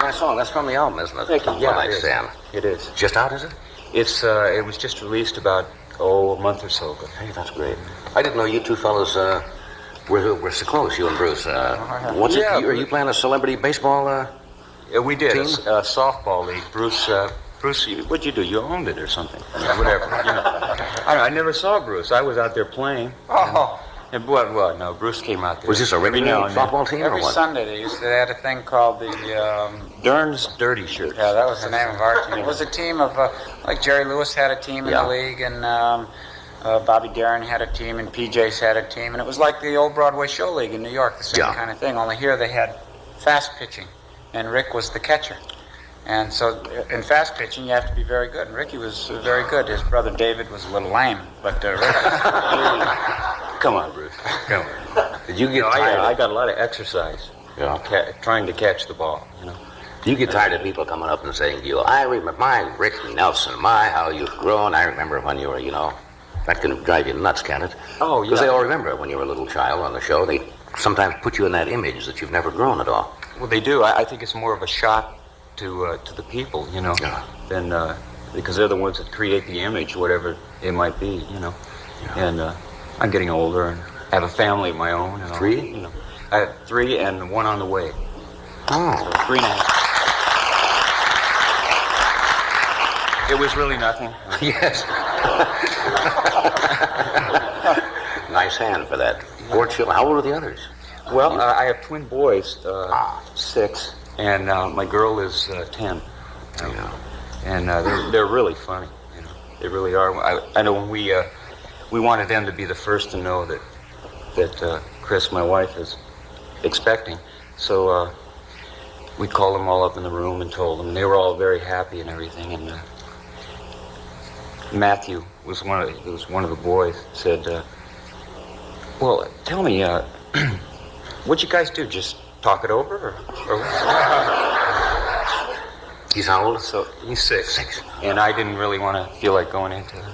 nice song. That's from the album, isn't it? Thank you. Yeah, One Night Stand. It is. Just out, is it? It was just released about, a month or so ago. Hey, that's great. I didn't know you two fellas were so close, you and Bruce. What's it? Are you playing a celebrity baseball We did team? a softball league. Bruce, what'd you do? You owned it or something? Whatever. I never saw Bruce. I was out there playing. Oh. And what? No, Bruce came out there. Was this a regular softball team or Every what? Sunday they used to have a thing called the, Dern's Dirty Shirts. yeah, that was the name of our team. It was a team of, like Jerry Lewis had a team in the league, and Bobby Darin had a team, and PJ's had a team, and it was like the old Broadway show league in New York, the same kind of thing, only here they had fast pitching, and Rick was the catcher. And so in fast pitching, you have to be very good, and Ricky was very good. His brother David was a little lame, but Rick was Come on, Bruce. Come on. Did you get tired? I got a lot of exercise. Trying to catch the ball. Do you get tired of people coming up and saying to you, I remember my Rick Nelson, how you've grown. I remember when you were, that can drive you nuts, can't it? Oh, yeah. Because they all remember when you were a little child on the show. They sometimes put you in that image that you've never grown at all. Well, they do. I think it's more of a shock to the people, than because they're the ones that create the image, whatever it might be, And I'm getting older and have a family of my own. And 3? I have 3 and 1 on the way. Oh. So 3 and a half. It was really nothing. Yes. Nice hand for that. 4 children. How old are the others? Well, I have twin boys, 6, and my girl is 10. And they're really funny. They really are. I know when we wanted them to be the first to know that Chris, my wife, is expecting. So we called them all up in the room and told them. They were all very happy and everything. And Matthew was one of the boys. Said, "Well, tell me, what'd you guys do? Just talk it over, or what?" He's how old? So he's 6. And I didn't really want to feel like going into it.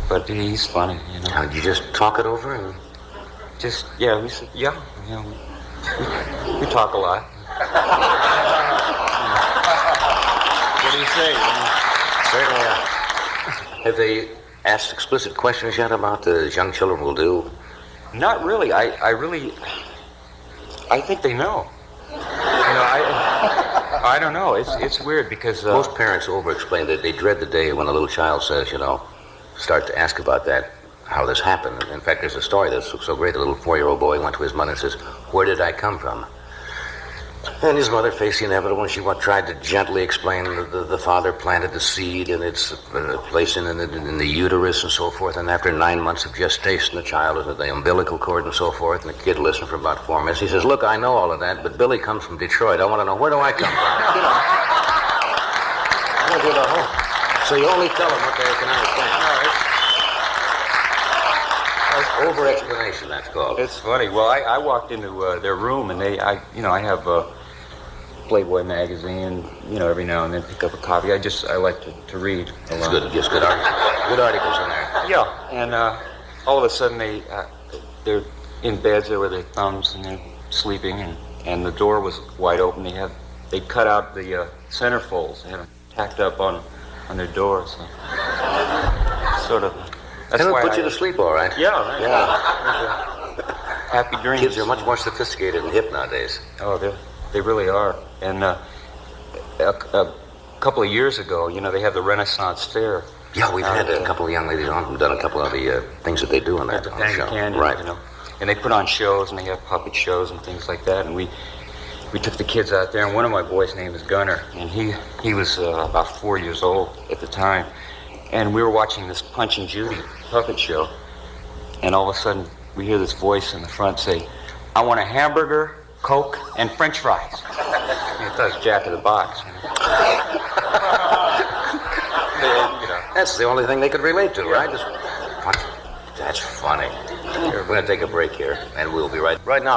But he's funny, Now, did you just talk it over? And... we said, we talk a lot. What do you say? Certainly. Have they asked explicit questions yet about the young children will do? Not really. I think they know. I don't know. It's weird because most parents over-explain that they dread the day when a little child says, start to ask about that, how this happened. In fact, there's a story that's so great. A little 4-year-old boy went to his mother and says, where did I come from? And his mother faced the inevitable, and she tried to gently explain the father planted the seed and its place in the uterus and so forth. And after 9 months of gestation, the child was at the umbilical cord and so forth. And the kid listened for about 4 minutes. He says, look, I know all of that, but Billy comes from Detroit. I want to know, where do I come from? So you only tell them what they can understand. Over-explanation, that's called. It's funny. Well, I walked into their room, and I have Playboy magazine, every now and then pick up a copy. I like to read a lot. It's good articles. Good articles in there. Yeah, and all of a sudden they're in beds there with their thumbs, and they're sleeping, and the door was wide open. They cut out the centerfolds. They had them tacked up on their doors. So. Sort of. That's It'll why put you to sleep, all right. Yeah. Happy dreams. Kids are much more sophisticated and hip nowadays. Oh, they really are. And a couple of years ago, they have the Renaissance Fair. Yeah, we've had a couple of young ladies on who've done a couple of the things that they do on that show. Canyon, right. And they put on shows, and they have puppet shows and things like that. And we took the kids out there, and one of my boys' name is Gunnar, and he was about 4 years old at the time. And we were watching this Punch and Judy puppet show, and all of a sudden we hear this voice in the front say, I want a hamburger, Coke, and French fries. I thought it was Jack in the Box. That's the only thing they could relate to, right? That's funny. We're going to take a break here, and we'll be right now.